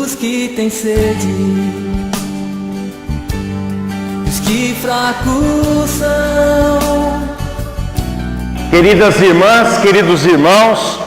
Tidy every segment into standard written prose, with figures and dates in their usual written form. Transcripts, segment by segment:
os que têm sede, os que fracos são. Queridas irmãs, queridos irmãos,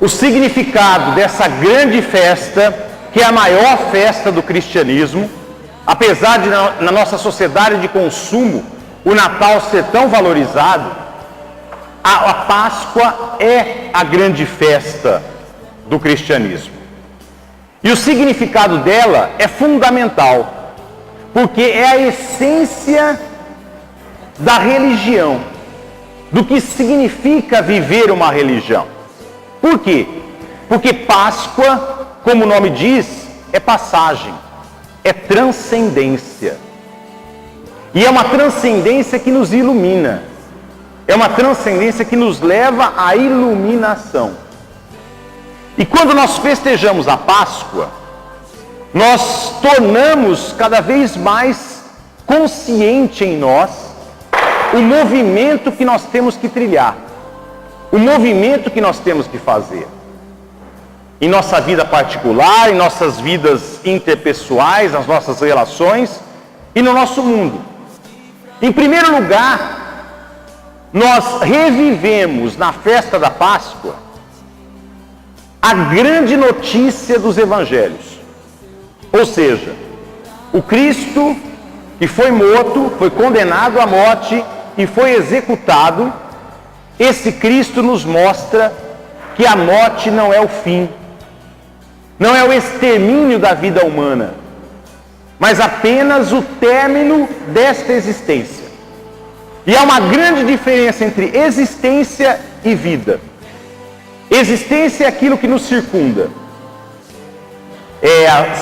o significado dessa grande festa, que é a maior festa do cristianismo, apesar de na nossa sociedade de consumo o Natal ser tão valorizado, a Páscoa é a grande festa do cristianismo. E o significado dela é fundamental, porque é a essência da religião, do que significa viver uma religião. Por quê? Porque Páscoa, como o nome diz, é passagem, é transcendência. E é uma transcendência que nos ilumina, é uma transcendência que nos leva à iluminação. E quando nós festejamos a Páscoa, nós tornamos cada vez mais consciente em nós o movimento que nós temos que trilhar, o movimento que nós temos que fazer. Em nossa vida particular, em nossas vidas interpessoais, nas nossas relações e no nosso mundo. Em primeiro lugar, nós revivemos na festa da Páscoa a grande notícia dos evangelhos. Ou seja, o Cristo que foi morto, foi condenado à morte e foi executado, esse Cristo nos mostra que a morte não é o fim, não é o extermínio da vida humana, mas apenas o término desta existência. E há uma grande diferença entre existência e vida. Existência é aquilo que nos circunda.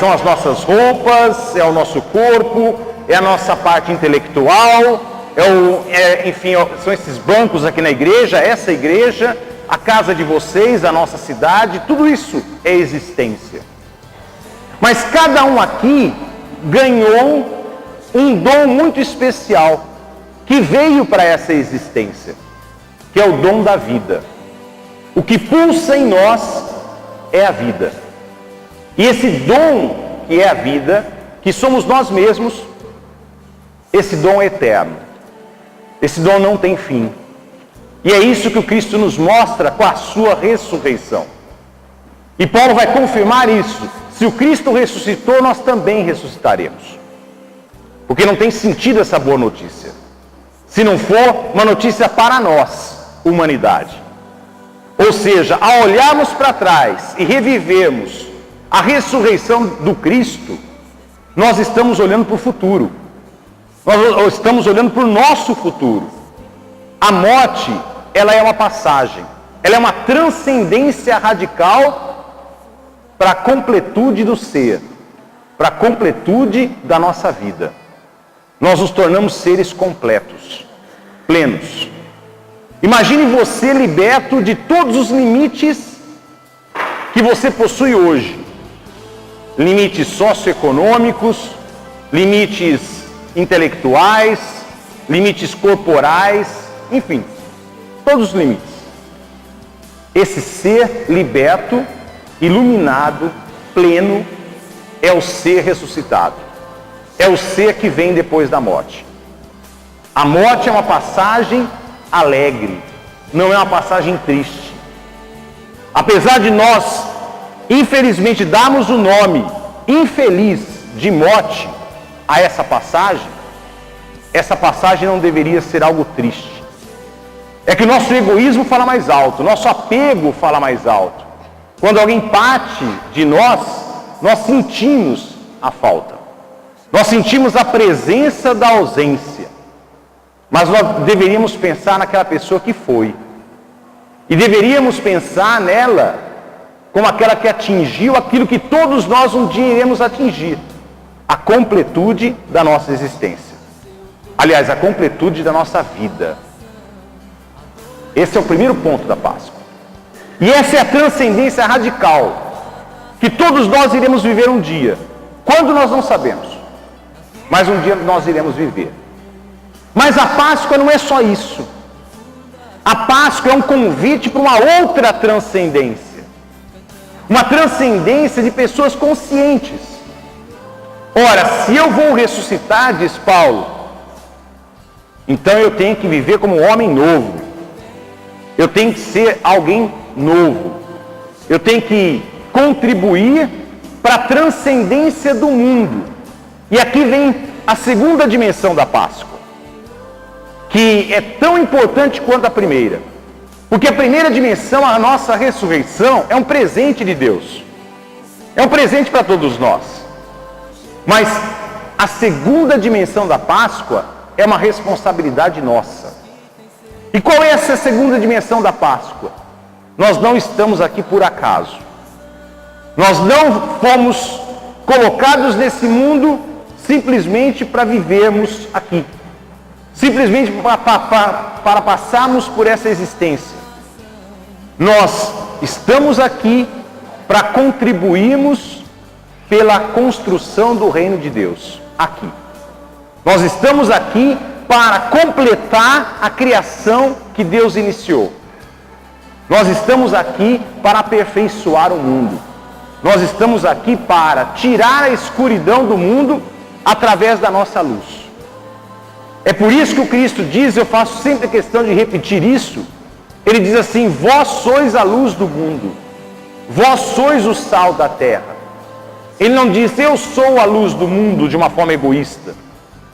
São as nossas roupas, é o nosso corpo, é a nossa parte intelectual, enfim, são esses bancos aqui na igreja, essa igreja, a casa de vocês, a nossa cidade, tudo isso é existência. Mas cada um aqui ganhou um dom muito especial, que veio para essa existência, que é o dom da vida. O que pulsa em nós é a vida. E esse dom que é a vida, que somos nós mesmos, esse dom é eterno. Esse dom não tem fim. E é isso que o Cristo nos mostra com a sua ressurreição. E Paulo vai confirmar isso. Se o Cristo ressuscitou, nós também ressuscitaremos. Porque não tem sentido essa boa notícia, se não for uma notícia para nós, humanidade. Ou seja, ao olharmos para trás e revivermos a ressurreição do Cristo, nós estamos olhando para o futuro. Nós estamos olhando para o nosso futuro. A morte, ela é uma passagem. Ela é uma transcendência radical para a completude do ser, para a completude da nossa vida. Nós nos tornamos seres completos, plenos. Imagine você liberto de todos os limites que você possui hoje. Limites socioeconômicos, limites intelectuais, limites corporais, enfim, todos os limites. Esse ser liberto, iluminado, pleno, é o ser ressuscitado. É o ser que vem depois da morte. A morte é uma passagem alegre, não é uma passagem triste. Apesar de nós, infelizmente, darmos o nome infeliz de morte a essa passagem não deveria ser algo triste. É que o nosso egoísmo fala mais alto, nosso apego fala mais alto. Quando alguém parte de nós, nós sentimos a falta. Nós sentimos a presença da ausência. Mas nós deveríamos pensar naquela pessoa que foi. E deveríamos pensar nela como aquela que atingiu aquilo que todos nós um dia iremos atingir. A completude da nossa existência. Aliás, a completude da nossa vida. Esse é o primeiro ponto da Páscoa. E essa é a transcendência radical que todos nós iremos viver um dia. Quando nós não sabemos. Mas um dia nós iremos viver. Mas a Páscoa não é só isso. A Páscoa é um convite para uma outra transcendência. uma transcendência de pessoas conscientes. Ora, se eu vou ressuscitar, diz Paulo, então eu tenho que viver como um homem novo. Eu tenho que ser alguém novo. Eu tenho que contribuir para a transcendência do mundo. E aqui vem a segunda dimensão da Páscoa, que é tão importante quanto a primeira. Porque a primeira dimensão, a nossa ressurreição, é um presente de Deus. É um presente para todos nós. Mas a segunda dimensão da Páscoa é uma responsabilidade nossa. E qual é essa segunda dimensão da Páscoa? Nós não estamos aqui por acaso. Nós não fomos colocados nesse mundo simplesmente para vivermos aqui. Simplesmente para passarmos por essa existência. Nós estamos aqui para contribuirmos pela construção do reino de Deus. Aqui. Nós estamos aqui para completar a criação que Deus iniciou. Nós estamos aqui para aperfeiçoar o mundo. Nós estamos aqui para tirar a escuridão do mundo através da nossa luz. É por isso que o Cristo diz, eu faço sempre questão de repetir isso, ele diz assim, vós sois a luz do mundo, vós sois o sal da terra. Ele não diz, eu sou a luz do mundo de uma forma egoísta.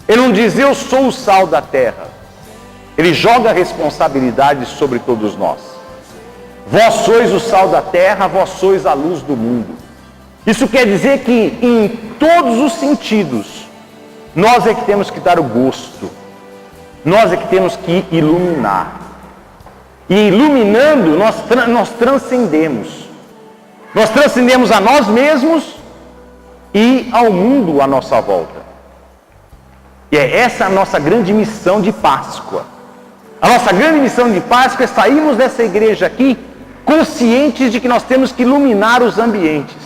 Ele não diz, eu sou o sal da terra. Ele joga a responsabilidade sobre todos nós. Vós sois o sal da terra, vós sois a luz do mundo. Isso quer dizer que em todos os sentidos, nós é que temos que dar o gosto. Nós é que temos que iluminar. E iluminando, nós transcendemos. Nós transcendemos a nós mesmos e ao mundo à nossa volta. E é essa a nossa grande missão de Páscoa. A nossa grande missão de Páscoa é sairmos dessa igreja aqui conscientes de que nós temos que iluminar os ambientes.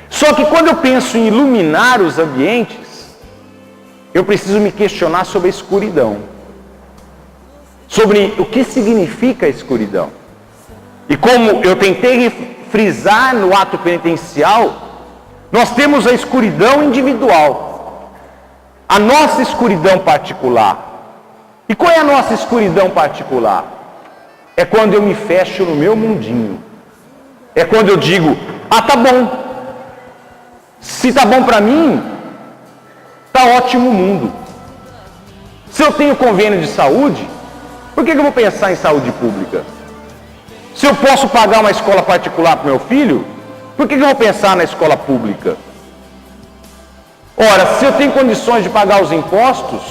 Só que quando eu penso em iluminar os ambientes, eu preciso me questionar sobre a escuridão. Sobre o que significa a escuridão. E como eu tentei frisar no ato penitencial, nós temos a escuridão individual. A nossa escuridão particular. E qual é a nossa escuridão particular? É quando eu me fecho no meu mundinho. É quando eu digo, tá bom. Se tá bom para mim, tá ótimo o mundo. Se eu tenho convênio de saúde, por que eu vou pensar em saúde pública? Se eu posso pagar uma escola particular para meu filho, por que eu vou pensar na escola pública? Ora, se eu tenho condições de pagar os impostos,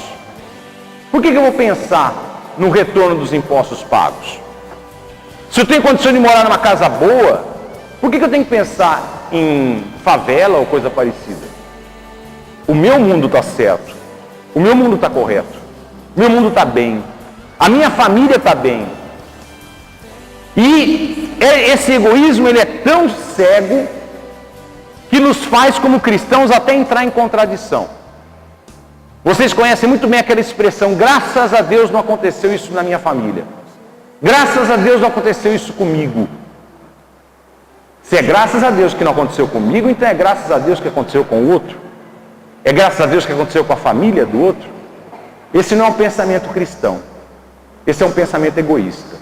por que eu vou pensar no retorno dos impostos pagos? Se eu tenho condições de morar numa casa boa, por que eu tenho que pensar em favela ou coisa parecida? O meu mundo está certo, o meu mundo está correto, o meu mundo está bem, a minha família está bem. E esse egoísmo, ele é tão cego que nos faz, como cristãos, até entrar em contradição. Vocês conhecem muito bem aquela expressão, graças a Deus não aconteceu isso na minha família. Graças a Deus não aconteceu isso comigo. Se é graças a Deus que não aconteceu comigo, então é graças a Deus que aconteceu com o outro. É graças a Deus que aconteceu com a família do outro. Esse não é um pensamento cristão. Esse é um pensamento egoísta.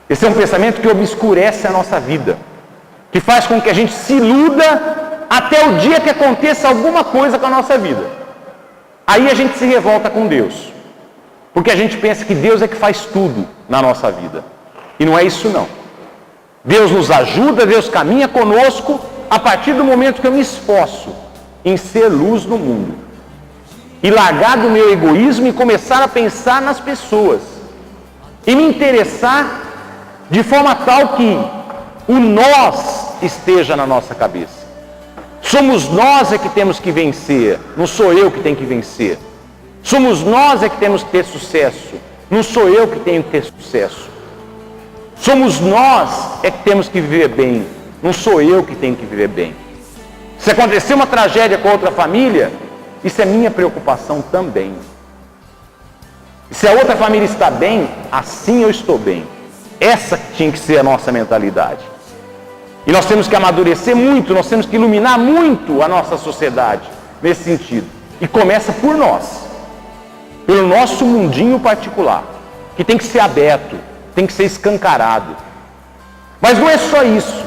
Esse é um pensamento que obscurece a nossa vida. Que faz com que a gente se iluda até o dia que aconteça alguma coisa com a nossa vida. Aí a gente se revolta com Deus. Porque a gente pensa que Deus é que faz tudo na nossa vida. E não é isso não. Deus nos ajuda, Deus caminha conosco a partir do momento que eu me esforço em ser luz no mundo. E largar do meu egoísmo e começar a pensar nas pessoas. E me interessar de forma tal que o nós esteja na nossa cabeça. Somos nós é que temos que vencer, não sou eu que tenho que vencer. Somos nós é que temos que ter sucesso, não sou eu que tenho que ter sucesso. Somos nós é que temos que viver bem, não sou eu que tenho que viver bem. Se acontecer uma tragédia com outra família, isso é minha preocupação também. E se a outra família está bem, assim eu estou bem. Essa tinha que ser a nossa mentalidade. E nós temos que amadurecer muito, nós temos que iluminar muito a nossa sociedade nesse sentido. E começa por nós, pelo nosso mundinho particular, que tem que ser aberto, tem que ser escancarado. Mas não é só isso.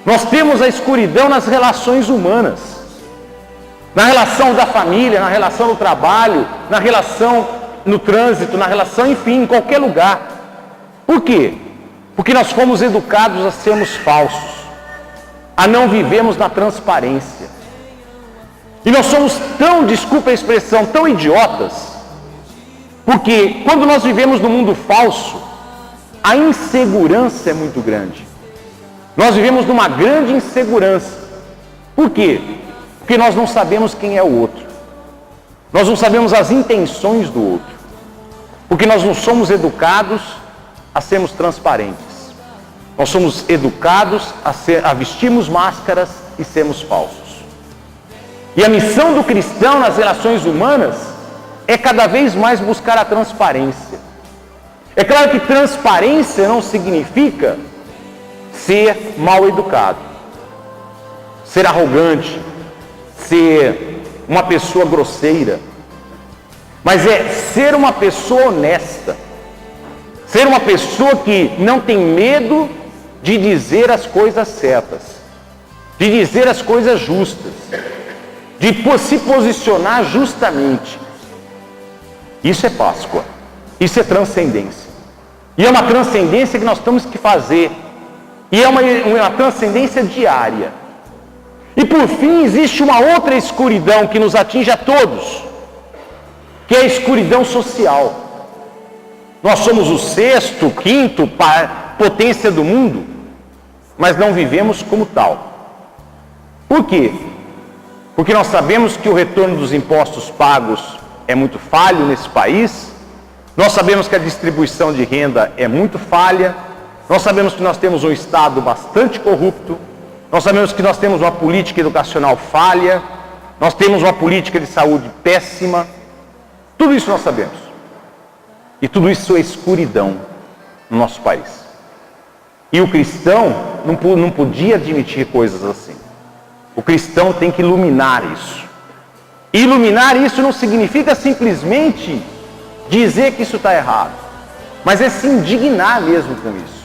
Nós temos a escuridão nas relações humanas, na relação da família, na relação do trabalho, na relação no trânsito, na relação, enfim, em qualquer lugar. Por quê? Porque nós fomos educados a sermos falsos, a não vivemos na transparência. E nós somos tão, desculpa a expressão, tão idiotas, porque quando nós vivemos no mundo falso, a insegurança é muito grande. Nós vivemos numa grande insegurança. Por quê? Porque nós não sabemos quem é o outro. Nós não sabemos as intenções do outro. Porque nós não somos educados a sermos transparentes. Nós somos educados a vestirmos máscaras e sermos falsos. E a missão do cristão nas relações humanas é cada vez mais buscar a transparência. É claro que transparência não significa ser mal educado, ser arrogante, ser uma pessoa grosseira, mas é ser uma pessoa honesta, ser uma pessoa que não tem medo de dizer as coisas certas, de dizer as coisas justas, de se posicionar justamente. Isso é Páscoa, isso é transcendência. E é uma transcendência que nós temos que fazer, e é uma transcendência diária. E por fim, existe uma outra escuridão que nos atinge a todos, que é a escuridão social. Nós somos o sexto, quinto potência do mundo, mas não vivemos como tal. Por quê? Porque nós sabemos que o retorno dos impostos pagos é muito falho nesse país, nós sabemos que a distribuição de renda é muito falha, nós sabemos que nós temos um Estado bastante corrupto, nós sabemos que nós temos uma política educacional falha, nós temos uma política de saúde péssima, tudo isso nós sabemos. E tudo isso é escuridão no nosso país. E o cristão não podia admitir coisas assim. O cristão tem que iluminar isso. E iluminar isso não significa simplesmente dizer que isso está errado, mas é se indignar mesmo com isso.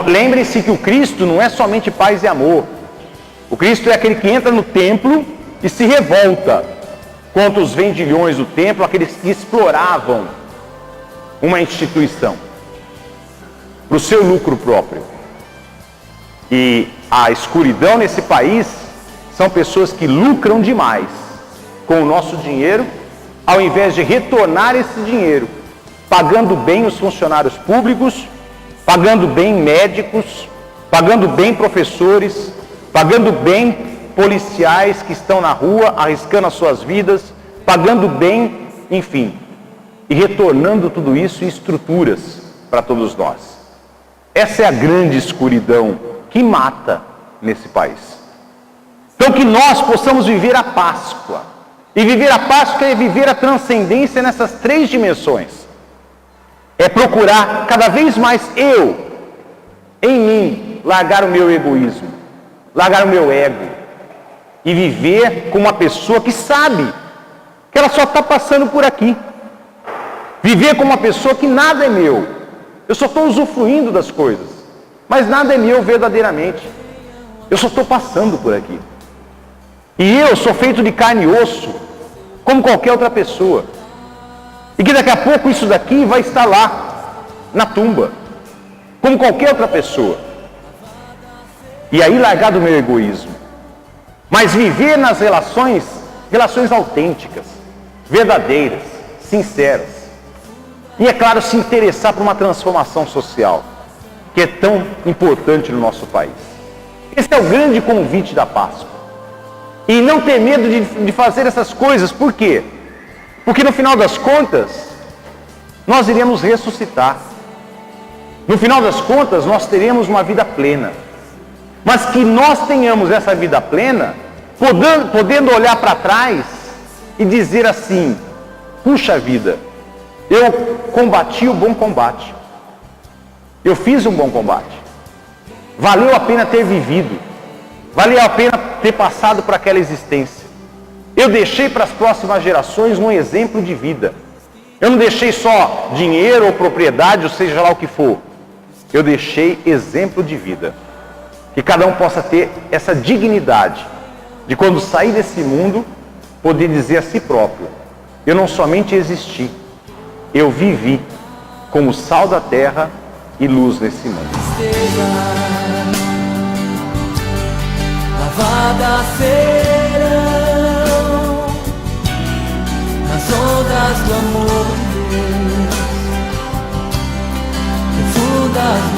Lembrem-se que o Cristo não é somente paz e amor. O Cristo é aquele que entra no templo e se revolta contra os vendilhões do templo, aqueles que exploravam uma instituição para o seu lucro próprio. E a escuridão nesse país são pessoas que lucram demais com o nosso dinheiro, ao invés de retornar esse dinheiro, pagando bem os funcionários públicos, pagando bem médicos, pagando bem professores, pagando bem policiais que estão na rua arriscando as suas vidas, pagando bem, enfim, e retornando tudo isso em estruturas para todos nós. Essa é a grande escuridão que mata nesse país. Então que nós possamos viver a Páscoa. E viver a Páscoa é viver a transcendência nessas três dimensões. É procurar cada vez mais em mim, largar o meu egoísmo, largar o meu ego e viver como uma pessoa que sabe que ela só está passando por aqui. Viver como uma pessoa que nada é meu. Eu só estou usufruindo das coisas, mas nada é meu verdadeiramente. Eu só estou passando por aqui. E eu sou feito de carne e osso, como qualquer outra pessoa. E que daqui a pouco isso daqui vai estar lá, na tumba, como qualquer outra pessoa. E aí largar do meu egoísmo. Mas viver nas relações autênticas, verdadeiras, sinceras. E é claro, se interessar por uma transformação social, que é tão importante no nosso país. Esse é o grande convite da Páscoa. E não ter medo de fazer essas coisas, por quê? Porque no final das contas, nós iremos ressuscitar. No final das contas, nós teremos uma vida plena. Mas que nós tenhamos essa vida plena, podendo olhar para trás e dizer assim: puxa vida, eu combati o bom combate. Eu fiz um bom combate. valeu a pena ter vivido, valeu a pena ter passado por aquela existência. Eu deixei para as próximas gerações um exemplo de vida. Eu não deixei só dinheiro ou propriedade, ou seja lá o que for. Eu deixei exemplo de vida. Que cada um possa ter essa dignidade de, quando sair desse mundo, poder dizer a si próprio: eu não somente existi, eu vivi como sal da terra e luz nesse mundo. Lavadas serão nas ondas do amor de Deus, profundas